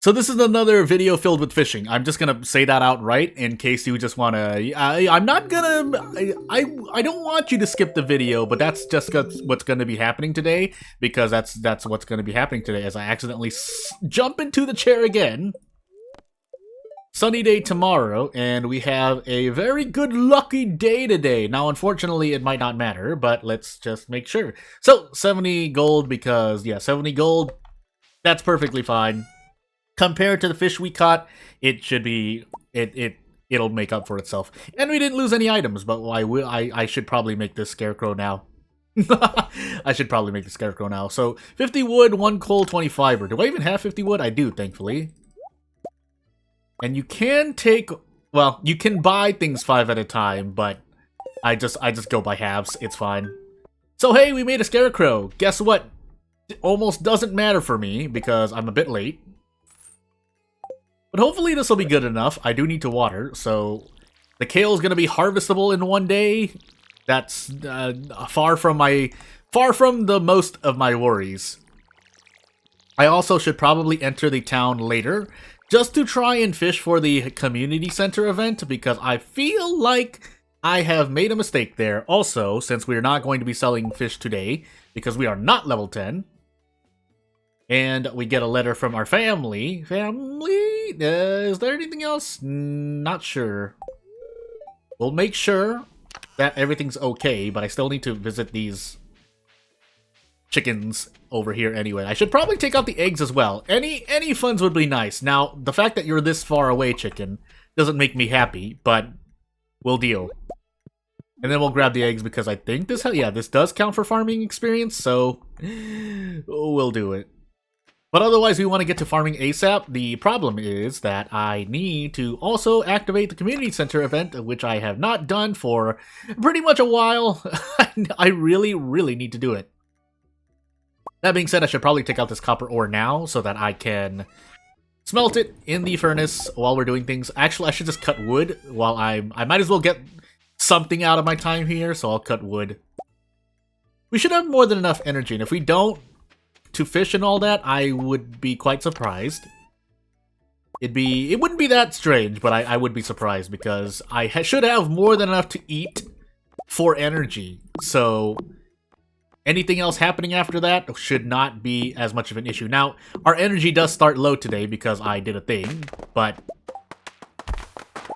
So this is another video filled with fishing. I'm just gonna say that outright in case you just wanna. I'm not gonna. I don't want you to skip the video, but that's just what's gonna be happening today, because that's what's gonna be happening today. As I accidentally jump into the chair again. Sunny day tomorrow, and we have a very good lucky day today. Now, unfortunately, it might not matter, but let's just make sure. So 70 gold because 70 gold. That's perfectly fine. Compared to the fish we caught, it should be it'll make up for itself. And we didn't lose any items, but I should probably make this scarecrow now. I should probably make the scarecrow now. So 50 wood, 1 coal, 20 fiber. Do I even have 50 wood? I do, thankfully. And you can take, well, you can buy things 5 at a time, but I just go by halves. It's fine. So hey, we made a scarecrow. Guess what? It almost doesn't matter for me because I'm a bit late. But hopefully this will be good enough. I do need to water, so the kale is going to be harvestable in 1 day. That's far from the most of my worries. I also should probably enter the town later, just to try and fish for the community center event, because I feel like I have made a mistake there. Also, since we are not going to be selling fish today, because we are not level 10, and we get a letter from our family. Is there anything else? Not sure. We'll make sure that everything's okay, but I still need to visit these chickens over here anyway. I should probably take out the eggs as well. Any funds would be nice. Now, the fact that you're this far away, chicken, doesn't make me happy, but we'll deal. And then we'll grab the eggs because I think this does count for farming experience, so we'll do it. But otherwise, we want to get to farming ASAP. The problem is that I need to also activate the community center event, which I have not done for pretty much a while. I really, really need to do it. That being said, I should probably take out this copper ore now so that I can smelt it in the furnace while we're doing things. Actually, I should just cut wood while I might as well get something out of my time here, so I'll cut wood. We should have more than enough energy, and if we don't, to fish and all that, I would be quite surprised. It wouldn't be that strange, but I would be surprised because I should have more than enough to eat for energy. So anything else happening after that should not be as much of an issue. Now, our energy does start low today because I did a thing, but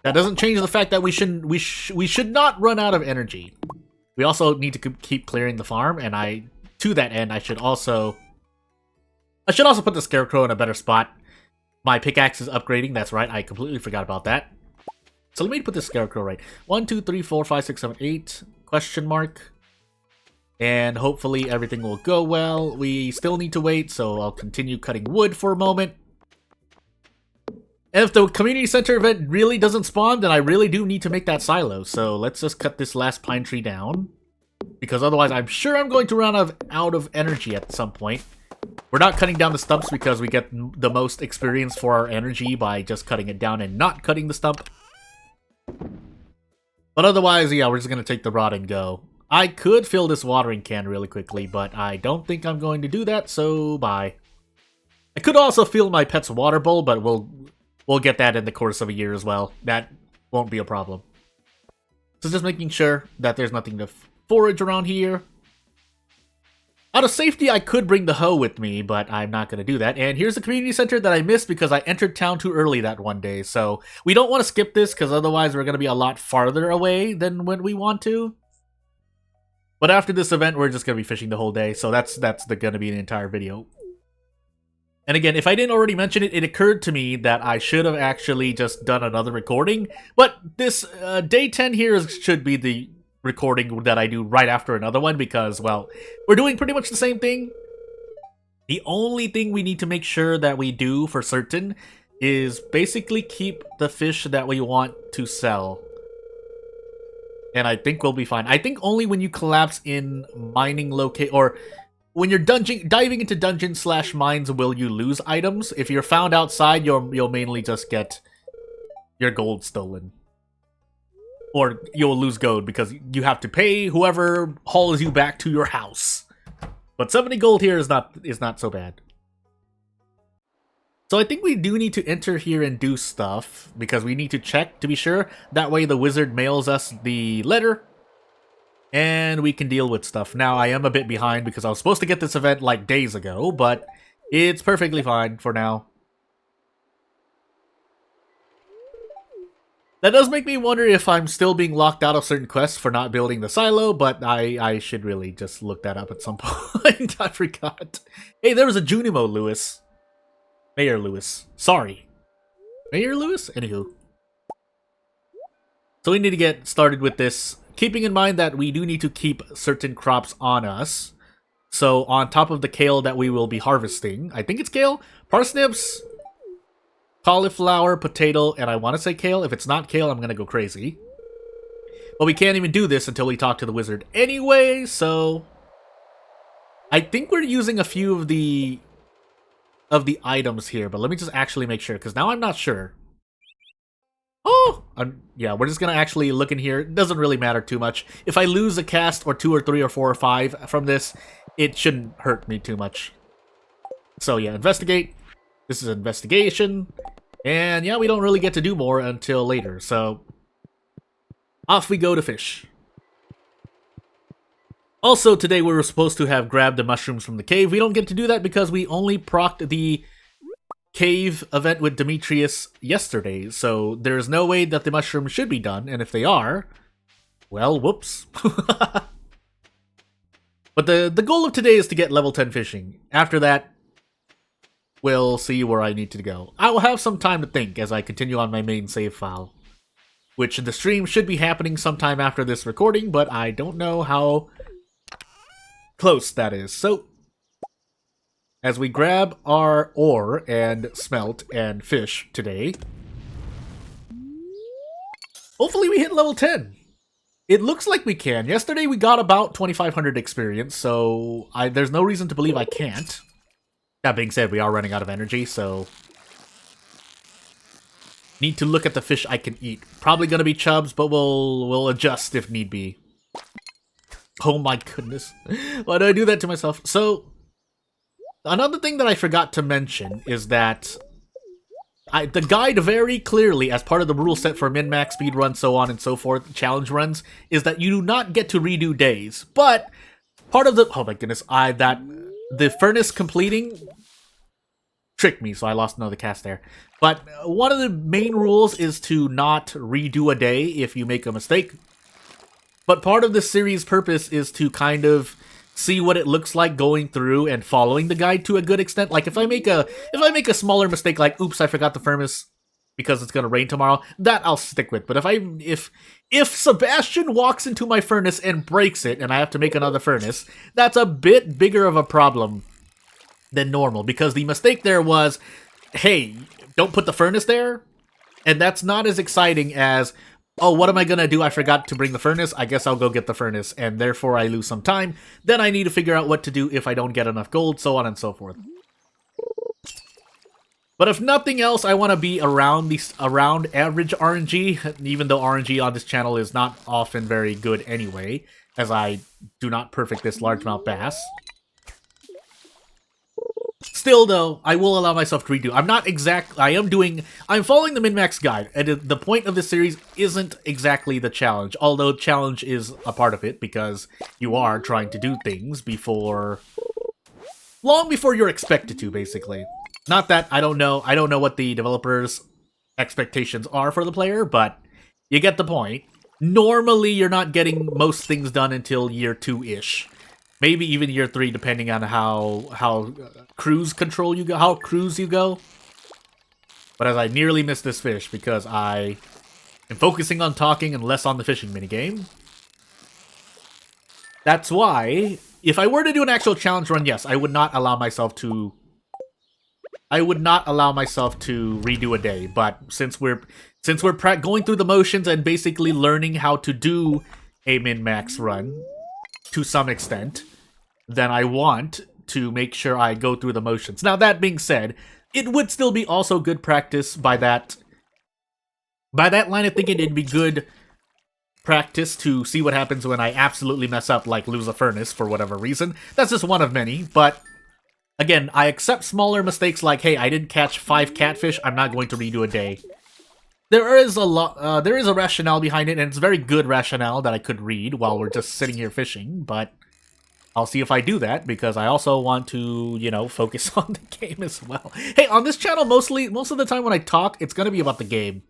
that doesn't change the fact that we should not run out of energy. We also need to keep clearing the farm, and to that end, I should also put the scarecrow in a better spot. My pickaxe is upgrading, that's right, I completely forgot about that. So let me put the scarecrow right. 1, 2, 3, 4, 5, 6, 7, 8, question mark. And hopefully everything will go well. We still need to wait, so I'll continue cutting wood for a moment. And if the community center event really doesn't spawn, then I really do need to make that silo. So let's just cut this last pine tree down, because otherwise I'm sure I'm going to run out of energy at some point. We're not cutting down the stumps because we get the most experience for our energy by just cutting it down and not cutting the stump. But otherwise, yeah, we're just going to take the rod and go. I could fill this watering can really quickly, but I don't think I'm going to do that, so bye. I could also fill my pet's water bowl, but we'll get that in the course of a year as well. That won't be a problem. So just making sure that there's nothing to forage around here. Out of safety, I could bring the hoe with me, but I'm not going to do that. And here's the community center that I missed because I entered town too early that one day. So we don't want to skip this because otherwise we're going to be a lot farther away than when we want to. But after this event, we're just going to be fishing the whole day. So that's going to be the entire video. And again, if I didn't already mention it, it occurred to me that I should have actually just done another recording. But this day 10 here should be the recording that I do right after another one because, well, we're doing pretty much the same thing. The only thing we need to make sure that we do for certain is basically keep the fish that we want to sell. And I think we'll be fine. I think only when you collapse in mining or when you're diving into dungeon/mines will you lose items. If you're found outside, you'll mainly just get your gold stolen. Or you'll lose gold because you have to pay whoever hauls you back to your house. But 70 gold here is not so bad. So I think we do need to enter here and do stuff, because we need to check to be sure. That way the wizard mails us the letter, and we can deal with stuff. Now, I am a bit behind because I was supposed to get this event like days ago, but it's perfectly fine for now. That does make me wonder if I'm still being locked out of certain quests for not building the silo, but I should really just look that up at some point. I forgot. Hey, there was a Junimo Lewis. Mayor Lewis. Sorry. Mayor Lewis? Anywho. So we need to get started with this, keeping in mind that we do need to keep certain crops on us. So on top of the kale that we will be harvesting, I think it's kale, parsnips, cauliflower, potato, and I want to say kale. If it's not kale, I'm going to go crazy. But we can't even do this until we talk to the wizard anyway, so I think we're using a few of the items here, but let me just actually make sure, because now I'm not sure. Oh! Yeah, we're just going to actually look in here. It doesn't really matter too much. If I lose a cast or 2 or 3 or 4 or 5 from this, it shouldn't hurt me too much. So yeah, investigate. This is investigation. And yeah, we don't really get to do more until later, so off we go to fish. Also, today we were supposed to have grabbed the mushrooms from the cave. We don't get to do that because we only procced the cave event with Demetrius yesterday, so there's no way that the mushrooms should be done, and if they are, well, whoops. But the goal of today is to get level 10 fishing. After that, we'll see where I need to go. I will have some time to think as I continue on my main save file, which the stream should be happening sometime after this recording, but I don't know how close that is. So, as we grab our ore and smelt and fish today, hopefully we hit level 10. It looks like we can. Yesterday we got about 2,500 experience, so there's no reason to believe I can't. That being said, we are running out of energy, so need to look at the fish I can eat. Probably gonna be chubs, but we'll adjust if need be. Oh my goodness. Why do I do that to myself? So, another thing that I forgot to mention is that the guide very clearly, as part of the rule set for min-max, speedrun, so on and so forth, challenge runs, is that you do not get to redo days. But part of the... Oh my goodness, the furnace completing tricked me, so I lost another cast there. But one of the main rules is to not redo a day if you make a mistake. But part of this series' purpose is to kind of see what it looks like going through and following the guide to a good extent. Like if I make a smaller mistake, like oops, I forgot the furnace because it's gonna rain tomorrow, that I'll stick with. But if Sebastian walks into my furnace and breaks it, and I have to make another furnace, that's a bit bigger of a problem than normal, because the mistake there was, hey, don't put the furnace there, and that's not as exciting as, oh, what am I gonna do? I forgot to bring the furnace. I guess I'll go get the furnace, and therefore I lose some time. Then I need to figure out what to do if I don't get enough gold, so on and so forth. But if nothing else, I want to be around average RNG, even though RNG on this channel is not often very good anyway, as I do not perfect this largemouth bass. Still, though, I will allow myself to redo. I'm following the min-max guide, and the point of this series isn't exactly the challenge, although challenge is a part of it, because you are trying to do things long before you're expected to, basically. Not that I don't know what the developers' expectations are for the player, but you get the point. Normally, you're not getting most things done until year 2-ish. Maybe even year 3, depending on how cruise control you go, how cruise you go. But as I nearly missed this fish because I am focusing on talking and less on the fishing minigame. That's why, if I were to do an actual challenge run, yes, I would not allow myself to redo a day. But since we're going through the motions and basically learning how to do a min-max run to some extent, then I want to make sure I go through the motions. Now, that being said, it would still be also good practice by that line of thinking. It'd be good practice to see what happens when I absolutely mess up, like lose a furnace for whatever reason. That's just one of many, but Again, I accept smaller mistakes like, hey, I didn't catch 5 catfish, I'm not going to redo a day. There is there is a rationale behind it, and it's a very good rationale that I could read while we're just sitting here fishing, but I'll see if I do that, because I also want to, you know, focus on the game as well. Hey, on this channel, most of the time when I talk, it's gonna be about the game.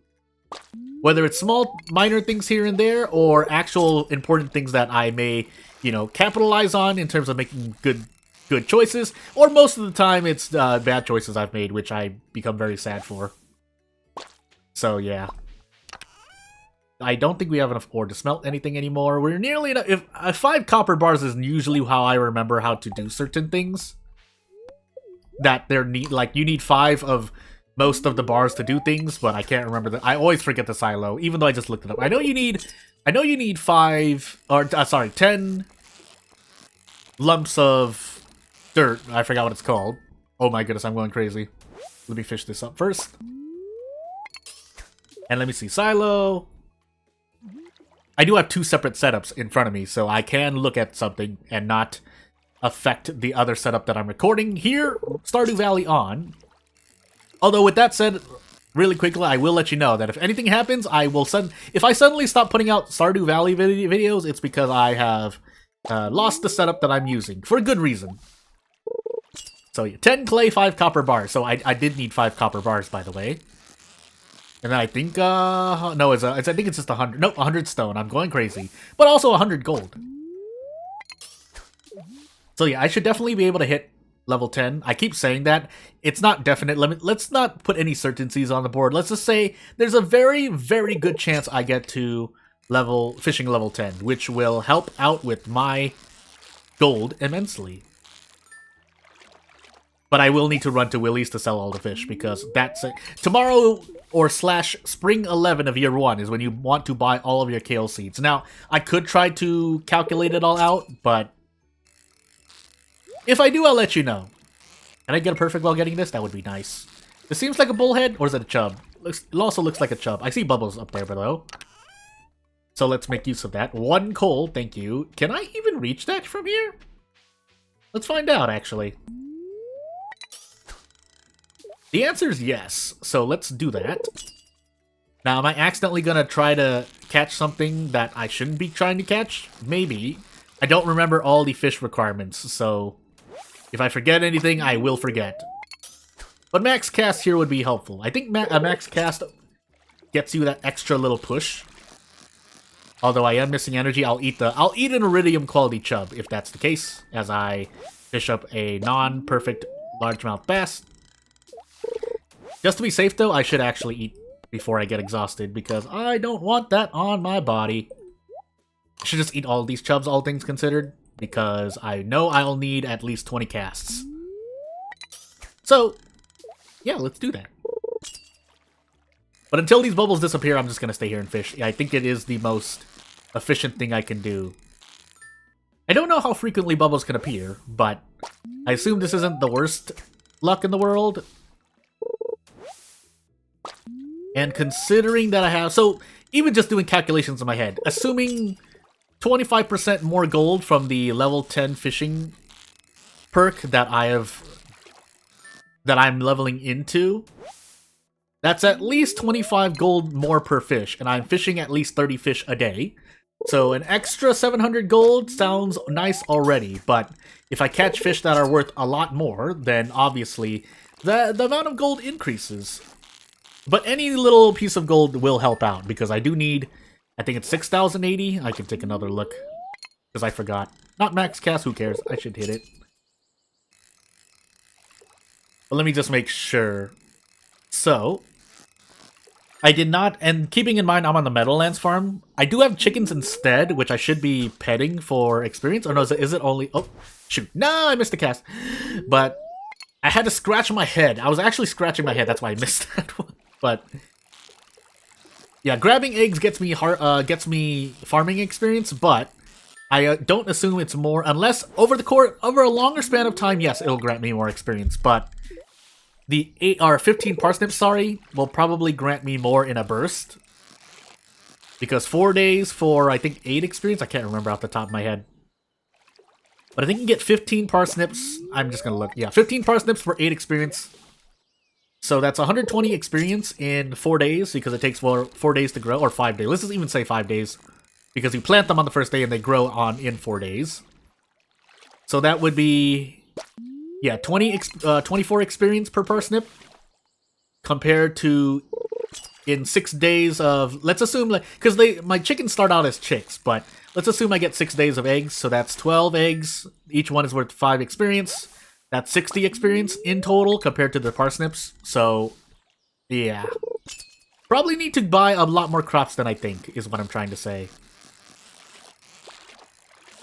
Whether it's small, minor things here and there, or actual important things that I may, you know, capitalize on in terms of making good choices, or most of the time it's bad choices I've made, which I become very sad for. So, yeah. I don't think we have enough ore to smelt anything anymore. We're nearly enough. If 5 copper bars is usually how I remember how to do certain things. That they're like you need 5 of most of the bars to do things, but I can't remember that. I always forget the silo, even though I just looked it up. I know you need 5 or sorry, 10 lumps of dirt. I forgot what it's called. Oh my goodness, I'm going crazy. Let me fish this up first. And let me see, silo. I do have 2 separate setups in front of me, so I can look at something and not affect the other setup that I'm recording here, Stardew Valley on. Although with that said, really quickly, I will let you know that if anything happens, if I suddenly stop putting out Stardew Valley videos, it's because I have lost the setup that I'm using, for a good reason. So yeah, 10 clay, 5 copper bars, so I did need 5 copper bars, by the way. And then I think, no, I think it's just 100. Nope, 100 stone. I'm going crazy. But also 100 gold. So yeah, I should definitely be able to hit level 10. I keep saying that. It's not definite. Let's not put any certainties on the board. Let's just say there's a very, very good chance I get to fishing level 10, which will help out with my gold immensely. But I will need to run to Willie's to sell all the fish, because that's it. Tomorrow or / spring 11 of year 1 is when you want to buy all of your kale seeds. Now, I could try to calculate it all out, but if I do, I'll let you know. Can I get a perfect while getting this? That would be nice. This seems like a bullhead, or is it a chub? It also looks like a chub. I see bubbles up there below. So let's make use of that. 1 coal, thank you. Can I even reach that from here? Let's find out, actually. The answer is yes, so let's do that. Now, am I accidentally gonna try to catch something that I shouldn't be trying to catch? Maybe. I don't remember all the fish requirements, so if I forget anything, I will forget. But max cast here would be helpful. I think a max cast gets you that extra little push. Although I am missing energy, I'll eat an iridium quality chub if that's the case, as I fish up a non-perfect largemouth bass. Just to be safe, though, I should actually eat before I get exhausted, because I don't want that on my body. I should just eat all of these chubs, all things considered, because I know I'll need at least 20 casts. So, yeah, let's do that. But until these bubbles disappear, I'm just going to stay here and fish. Yeah, I think it is the most efficient thing I can do. I don't know how frequently bubbles can appear, but I assume this isn't the worst luck in the world. And considering that I have... So, even just doing calculations in my head, assuming 25% more gold from the level 10 fishing perk that I'm leveling into, that's at least 25 gold more per fish, and I'm fishing at least 30 fish a day. So an extra 700 gold sounds nice already, but if I catch fish that are worth a lot more, then obviously the amount of gold increases. But any little piece of gold will help out, because I do need, I think it's 6,080. I can take another look, because I forgot. Not max cast, who cares? I should hit it. But let me just make sure. So, I did not, and keeping in mind I'm on the Meadowlands farm, I do have chickens instead, which I should be petting for experience. Or no, is it only, oh, shoot. No, I missed the cast. But I had to scratch my head. I was actually scratching my head, that's why I missed that one. But yeah, grabbing eggs gets me farming experience, but I don't assume it's more, unless over a longer span of time, yes, it'll grant me more experience, but the 15 parsnips, will probably grant me more in a burst. Because 4 days for, I think, 8 experience? I can't remember off the top of my head. But I think you get 15 parsnips. I'm just gonna look. Yeah, 15 parsnips for 8 experience. So that's 120 experience in 4 days, because it takes 4 days to grow, or 5 days. Let's just even say 5 days, because you plant them on the first day and they grow on in 4 days. So that would be, yeah, 24 experience per parsnip, compared to in 6 days of, let's assume, like, because my chickens start out as chicks, but let's assume I get 6 days of eggs, so that's 12 eggs. Each one is worth 5 experience. That's 60 experience in total compared to the parsnips. So, yeah. Probably need to buy a lot more crops than I think, is what I'm trying to say.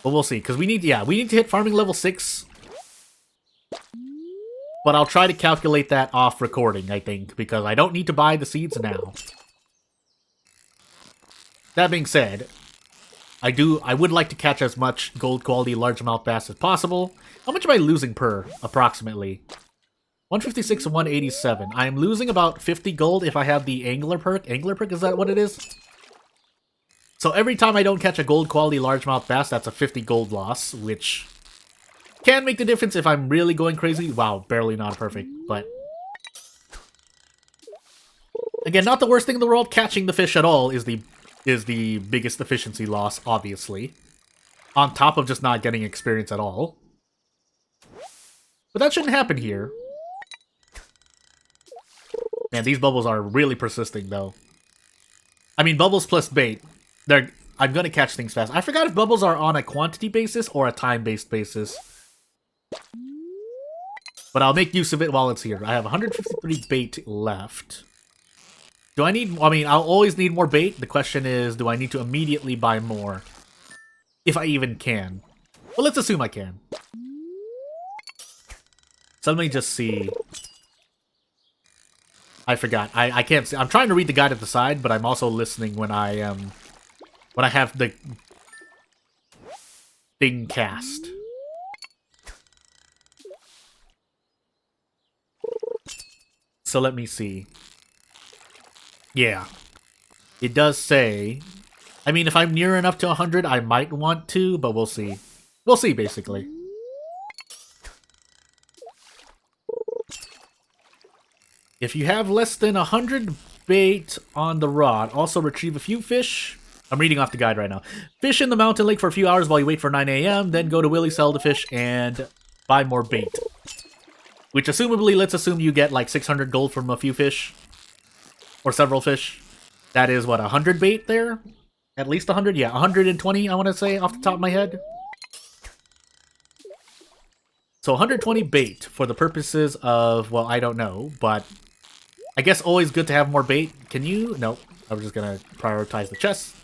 But we'll see, because we need to hit farming level 6. But I'll try to calculate that off recording, I think, because I don't need to buy the seeds now. That being said, I would like to catch as much gold quality largemouth bass as possible. How much am I losing per, approximately? 156 and 187. I am losing about 50 gold if I have the angler perk. Angler perk, is that what it is? So every time I don't catch a gold quality largemouth bass, that's a 50 gold loss, which can make the difference if I'm really going crazy. Wow, barely not perfect, but again, not the worst thing in the world. Catching the fish at all is the biggest efficiency loss, obviously. On top of just not getting experience at all. But that shouldn't happen here. Man, these bubbles are really persisting, though. I mean, bubbles plus bait. I'm gonna catch things fast. I forgot if bubbles are on a quantity basis or a time-based basis. But I'll make use of it while it's here. I have 153 bait left. Do I need... I mean, I'll always need more bait. The question is, do I need to immediately buy more? If I even can. Well, let's assume I can. So let me just see. I forgot. I can't see. I'm trying to read the guide at the side, but I'm also listening when I have the thing cast. So let me see. Yeah. It does say... I mean, if I'm near enough to 100, I might want to, but we'll see. We'll see, basically. If you have less than 100 bait on the rod, also retrieve a few fish. I'm reading off the guide right now. Fish in the mountain lake for a few hours while you wait for 9 a.m., then go to Willy, sell the fish, and buy more bait. Which, assumably, let's assume you get like 600 gold from a few fish. Or several fish. That is, what, 100 bait there? At least 100? Yeah, 120, I want to say, off the top of my head. So 120 bait for the purposes of, well, I don't know, but I guess always good to have more bait. Can you? Nope. I was just going to prioritize the chest.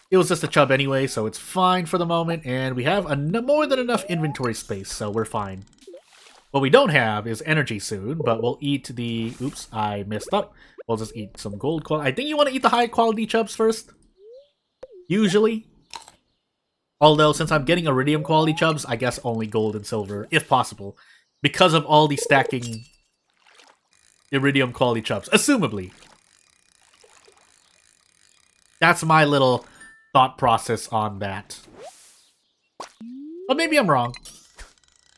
It was just a chub anyway, so it's fine for the moment, and we have more than enough inventory space, so we're fine. What we don't have is energy soon, but we'll eat the... Oops, I messed up. We'll just eat some gold quality. I think you want to eat the high quality chubs first. Usually. Although, since I'm getting iridium quality chubs, I guess only gold and silver, if possible. Because of all the stacking iridium quality chubs. Assumably. That's my little thought process on that. But maybe I'm wrong.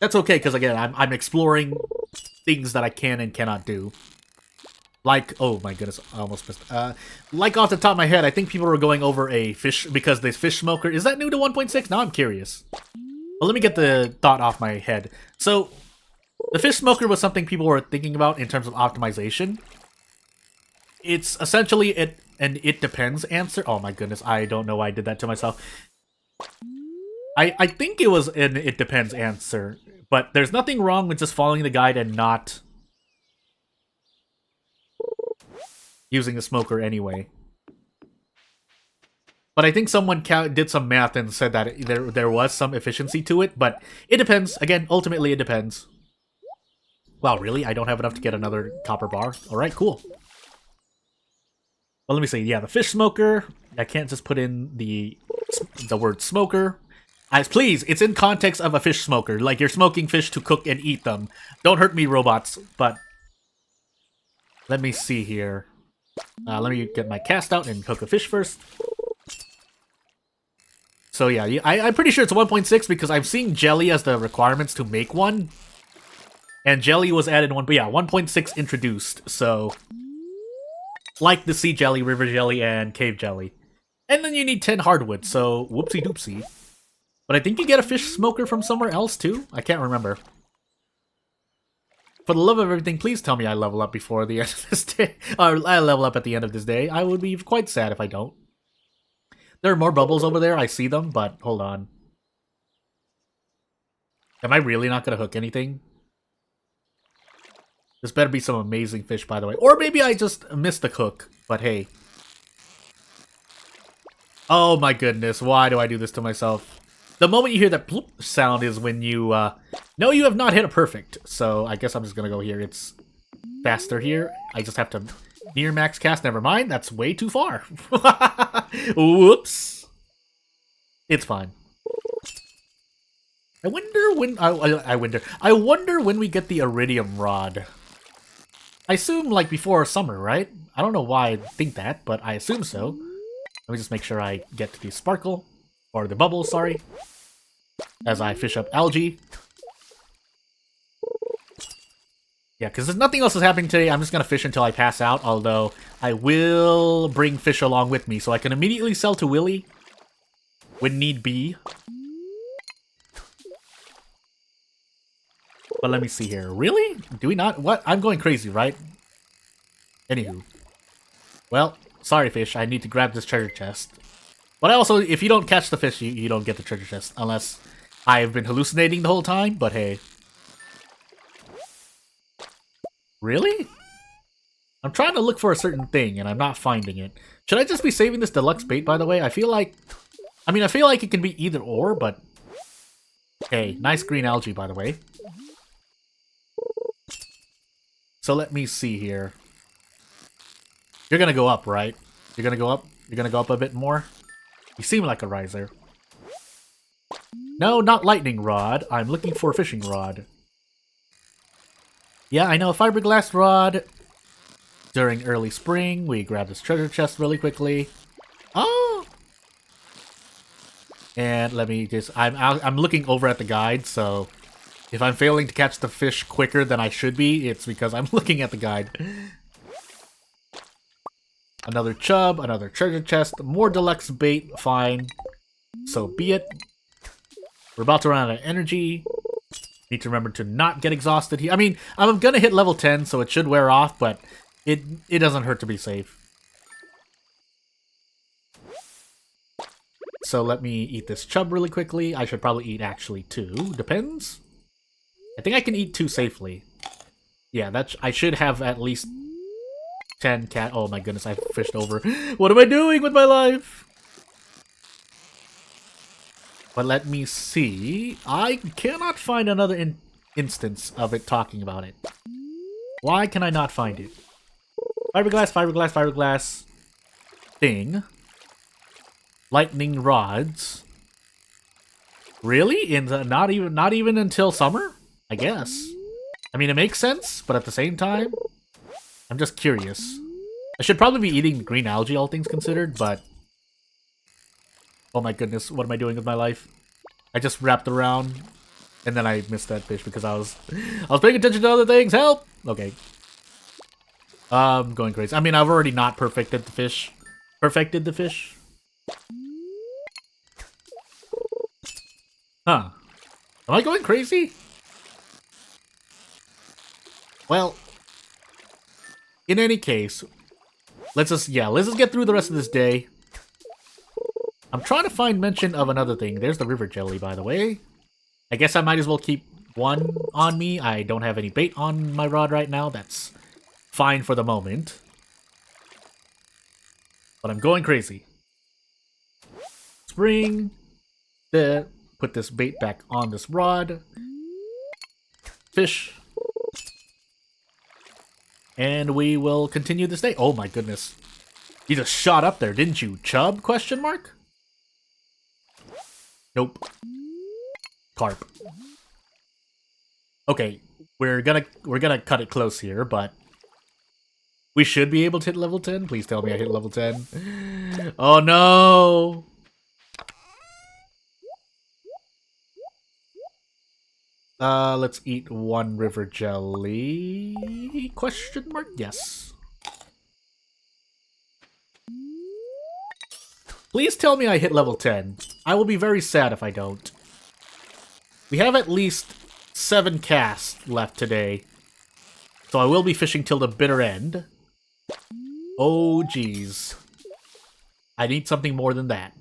That's okay, because again, I'm exploring things that I can and cannot do. Like, oh my goodness, I almost missed. Like off the top of my head, I think people were going over a fish, because this fish smoker, is that new to 1.6? Now I'm curious. Well, let me get the thought off my head. So, the fish smoker was something people were thinking about in terms of optimization. It's essentially an it depends answer. Oh my goodness, I don't know why I did that to myself. I think it was an it depends answer, but there's nothing wrong with just following the guide and not using the smoker anyway. But I think someone did some math and said that there was some efficiency to it, but it depends. Again, ultimately it depends. Wow, really? I don't have enough to get another copper bar? Alright, cool. Well, let me see. Yeah, the fish smoker. I can't just put in the word smoker. Please, it's in context of a fish smoker. Like, you're smoking fish to cook and eat them. Don't hurt me, robots. But let me see here. Let me get my cast out and cook a fish first. So yeah, I'm pretty sure it's 1.6 because I'm seeing jelly as the requirements to make one. And jelly was added one, but yeah, 1.6 introduced, so... Like the sea jelly, river jelly, and cave jelly. And then you need 10 hardwood, so whoopsie doopsie. But I think you get a fish smoker from somewhere else too? I can't remember. For the love of everything, please tell me I level up before the end of this day. Or I level up at the end of this day. I would be quite sad if I don't. There are more bubbles over there, I see them, but hold on. Am I really not going to hook anything? This better be some amazing fish, by the way. Or maybe I just missed the hook, but hey. Oh my goodness, why do I do this to myself? The moment you hear that bloop sound is when you, no, you have not hit a perfect. So I guess I'm just gonna go here. It's faster here. I just have to near max cast. Never mind, that's way too far. Whoops. It's fine. I wonder when, I wonder when we get the iridium rod. I assume, like, before summer, right? I don't know why I think that, but I assume so. Let me just make sure I get to the sparkle. Or the bubble, sorry. As I fish up algae. Yeah, because nothing else is happening today. I'm just going to fish until I pass out. Although, I will bring fish along with me. So I can immediately sell to Willy. When need be. But let me see here. Really? Do we not? What? I'm going crazy, right? Anywho. Well, sorry, fish. I need to grab this treasure chest. But also, if you don't catch the fish, you don't get the treasure chest. Unless I've been hallucinating the whole time, but hey. Really? I'm trying to look for a certain thing, and I'm not finding it. Should I just be saving this deluxe bait, by the way? I feel like it can be either or, but... Hey, nice green algae, by the way. So let me see here. You're gonna go up, right? You're gonna go up? You're gonna go up a bit more? You seem like a riser. No, not lightning rod. I'm looking for a fishing rod. Yeah, I know, fiberglass rod. During early spring, we grab this treasure chest really quickly. Oh! And let me just... I'm looking over at the guide, so... If I'm failing to catch the fish quicker than I should be, it's because I'm looking at the guide. Another chub, another treasure chest, more deluxe bait, fine. So be it. We're about to run out of energy. Need to remember to not get exhausted here. I mean, I'm gonna hit level 10, so it should wear off, but it doesn't hurt to be safe. So let me eat this chub really quickly. I should probably eat actually 2. Depends. I think I can eat 2 safely. Yeah, I should have at least 10 cat. Oh my goodness, I fished over. What am I doing with my life? But let me see. I cannot find another instance of it talking about it. Why can I not find it? Fiberglass, fiberglass, fiberglass. Thing. Lightning rods. Really? Not even until summer? I guess. I mean, it makes sense, but at the same time, I'm just curious. I should probably be eating green algae, all things considered, but... Oh my goodness, what am I doing with my life? I just wrapped around, and then I missed that fish because I was paying attention to other things. Help! Okay. Going crazy. I mean, I've already not perfected the fish. Perfected the fish? Huh. Am I going crazy? Well, in any case, let's just get through the rest of this day. I'm trying to find mention of another thing. There's the river jelly, by the way. I guess I might as well keep one on me. I don't have any bait on my rod right now. That's fine for the moment. But I'm going crazy. Spring. There. Put this bait back on this rod. Fish. And we will continue this day. Oh my goodness. You just shot up there, didn't you, chub? Question mark? Nope. Carp. Okay, we're gonna cut it close here, but we should be able to hit level 10. Please tell me I hit level 10. Oh no! Let's eat one river jelly. Question mark? Yes. Please tell me I hit level 10. I will be very sad if I don't. We have at least 7 casts left today. So I will be fishing till the bitter end. Oh, geez. I need something more than that.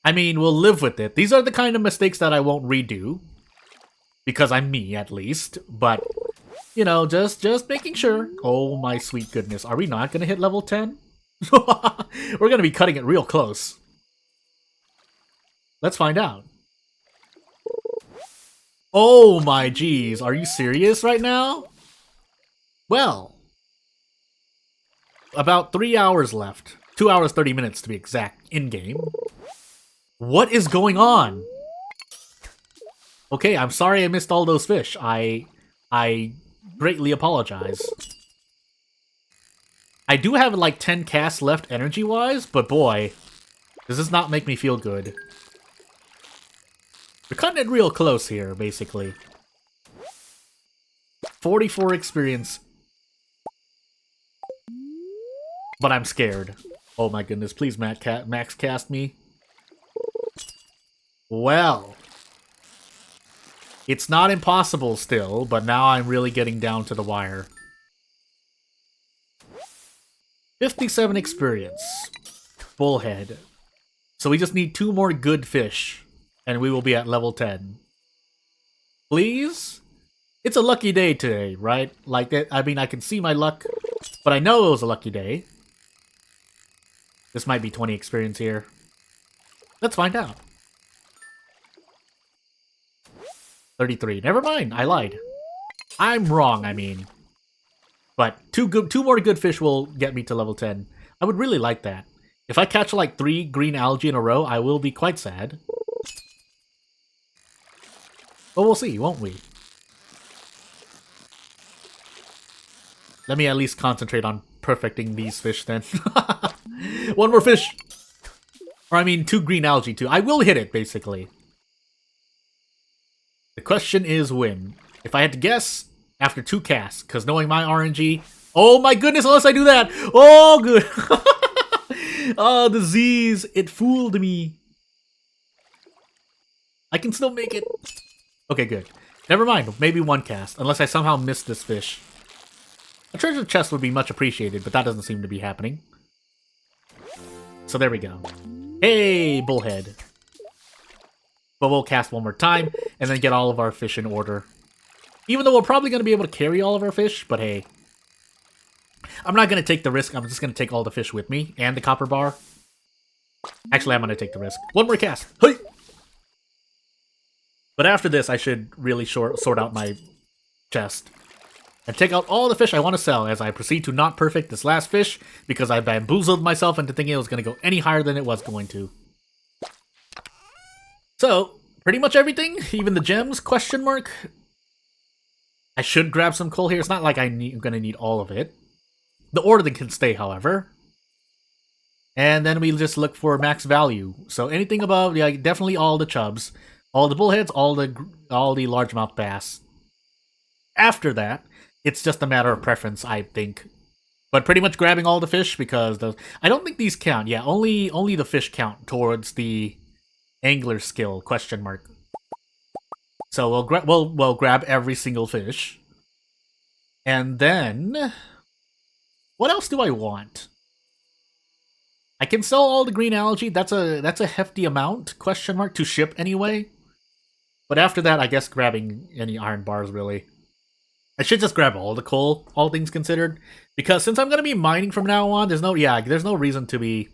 I mean, we'll live with it. These are the kind of mistakes that I won't redo. Because I'm me, at least. But, you know, just making sure. Oh, my sweet goodness. Are we not going to hit level 10? We're going to be cutting it real close. Let's find out. Oh, my geez. Are you serious right now? Well. About 3 hours left. 2 hours, 30 minutes to be exact, in-game. What is going on? Okay, I'm sorry I missed all those fish. I greatly apologize. I do have like 10 casts left energy-wise, but boy, does this not make me feel good. We're cutting it real close here, basically. 44 experience. But I'm scared. Oh my goodness, please max cast me. Well. It's not impossible still, but now I'm really getting down to the wire. 57 experience. Bullhead. So we just need 2 more good fish, and we will be at level 10. Please? It's a lucky day today, right? Like, I mean, I can see my luck, but I know it was a lucky day. This might be 20 experience here. Let's find out. 33. Never mind, I lied. I'm wrong, I mean. But 2 more good fish will get me to level 10. I would really like that. If I catch like 3 green algae in a row, I will be quite sad. But we'll see, won't we? Let me at least concentrate on perfecting these fish then. 1 more fish! Or I mean 2 green algae too. I will hit it, basically. The question is when. If I had to guess, after 2 casts, because knowing my RNG... Oh my goodness, unless I do that! Oh, good! Oh, the Z's! It fooled me. I can still make it. Okay, good. Never mind, maybe 1 cast, unless I somehow missed this fish. A treasure chest would be much appreciated, but that doesn't seem to be happening. So there we go. Hey, bullhead. But we'll cast 1 more time, and then get all of our fish in order. Even though we're probably going to be able to carry all of our fish, but hey. I'm not going to take the risk, I'm just going to take all the fish with me, and the copper bar. Actually, I'm going to take the risk. 1 more cast! Hey! But after this, I should really sort out my chest. And take out all the fish I want to sell as I proceed to not perfect this last fish, because I bamboozled myself into thinking it was going to go any higher than it was going to. So, pretty much everything, even the gems, question mark. I should grab some coal here. It's not like I'm going to need all of it. The order can stay, however. And then we just look for max value. So anything above, yeah, definitely all the chubs, all the bullheads, all the largemouth bass. After that, it's just a matter of preference, I think. But pretty much grabbing all the fish because I don't think these count. Yeah, only the fish count towards the angler skill, question mark. So we'll grab every single fish. And then what else do I want? I can sell all the green algae. That's a hefty amount, question mark, to ship anyway. But after that, I guess grabbing any iron bars really. I should just grab all the coal, all things considered, because since I'm going to be mining from now on, there's no reason to be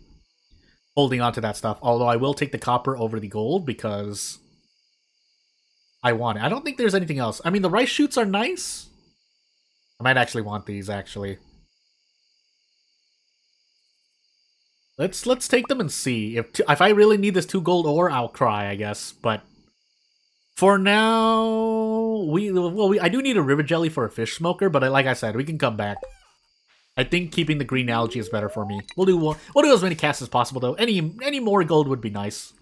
holding on to that stuff, although I will take the copper over the gold because I want it. I don't think there's anything else. I mean, the rice shoots are nice. I might actually want these, actually. Let's take them and see. If I really need this 2 gold ore, I'll cry, I guess. But for now, I do need a river jelly for a fish smoker, but like I said, we can come back. I think keeping the green algae is better for me. We'll do as many casts as possible, though. Any more gold would be nice.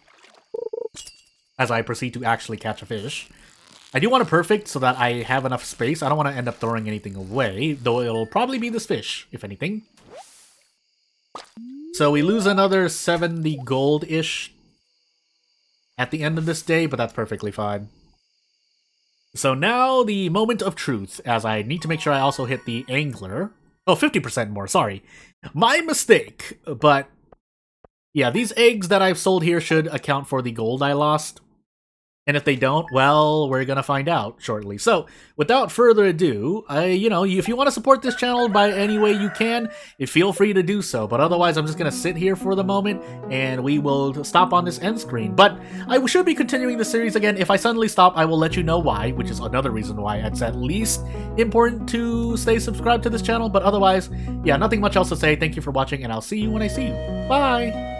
as I proceed to actually catch a fish. I do want it perfect so that I have enough space. I don't want to end up throwing anything away, though it'll probably be this fish, if anything. So we lose another 70 gold-ish at the end of this day, but that's perfectly fine. So now the moment of truth, as I need to make sure I also hit the angler. Oh, 50% more, sorry. My mistake, but yeah, these eggs that I've sold here should account for the gold I lost. And if they don't, well, we're gonna find out shortly. So, without further ado, if you want to support this channel by any way you can, feel free to do so. But otherwise, I'm just gonna sit here for the moment, and we will stop on this end screen. But I should be continuing the series again. If I suddenly stop, I will let you know why, which is another reason why it's at least important to stay subscribed to this channel. But otherwise, yeah, nothing much else to say. Thank you for watching, and I'll see you when I see you. Bye!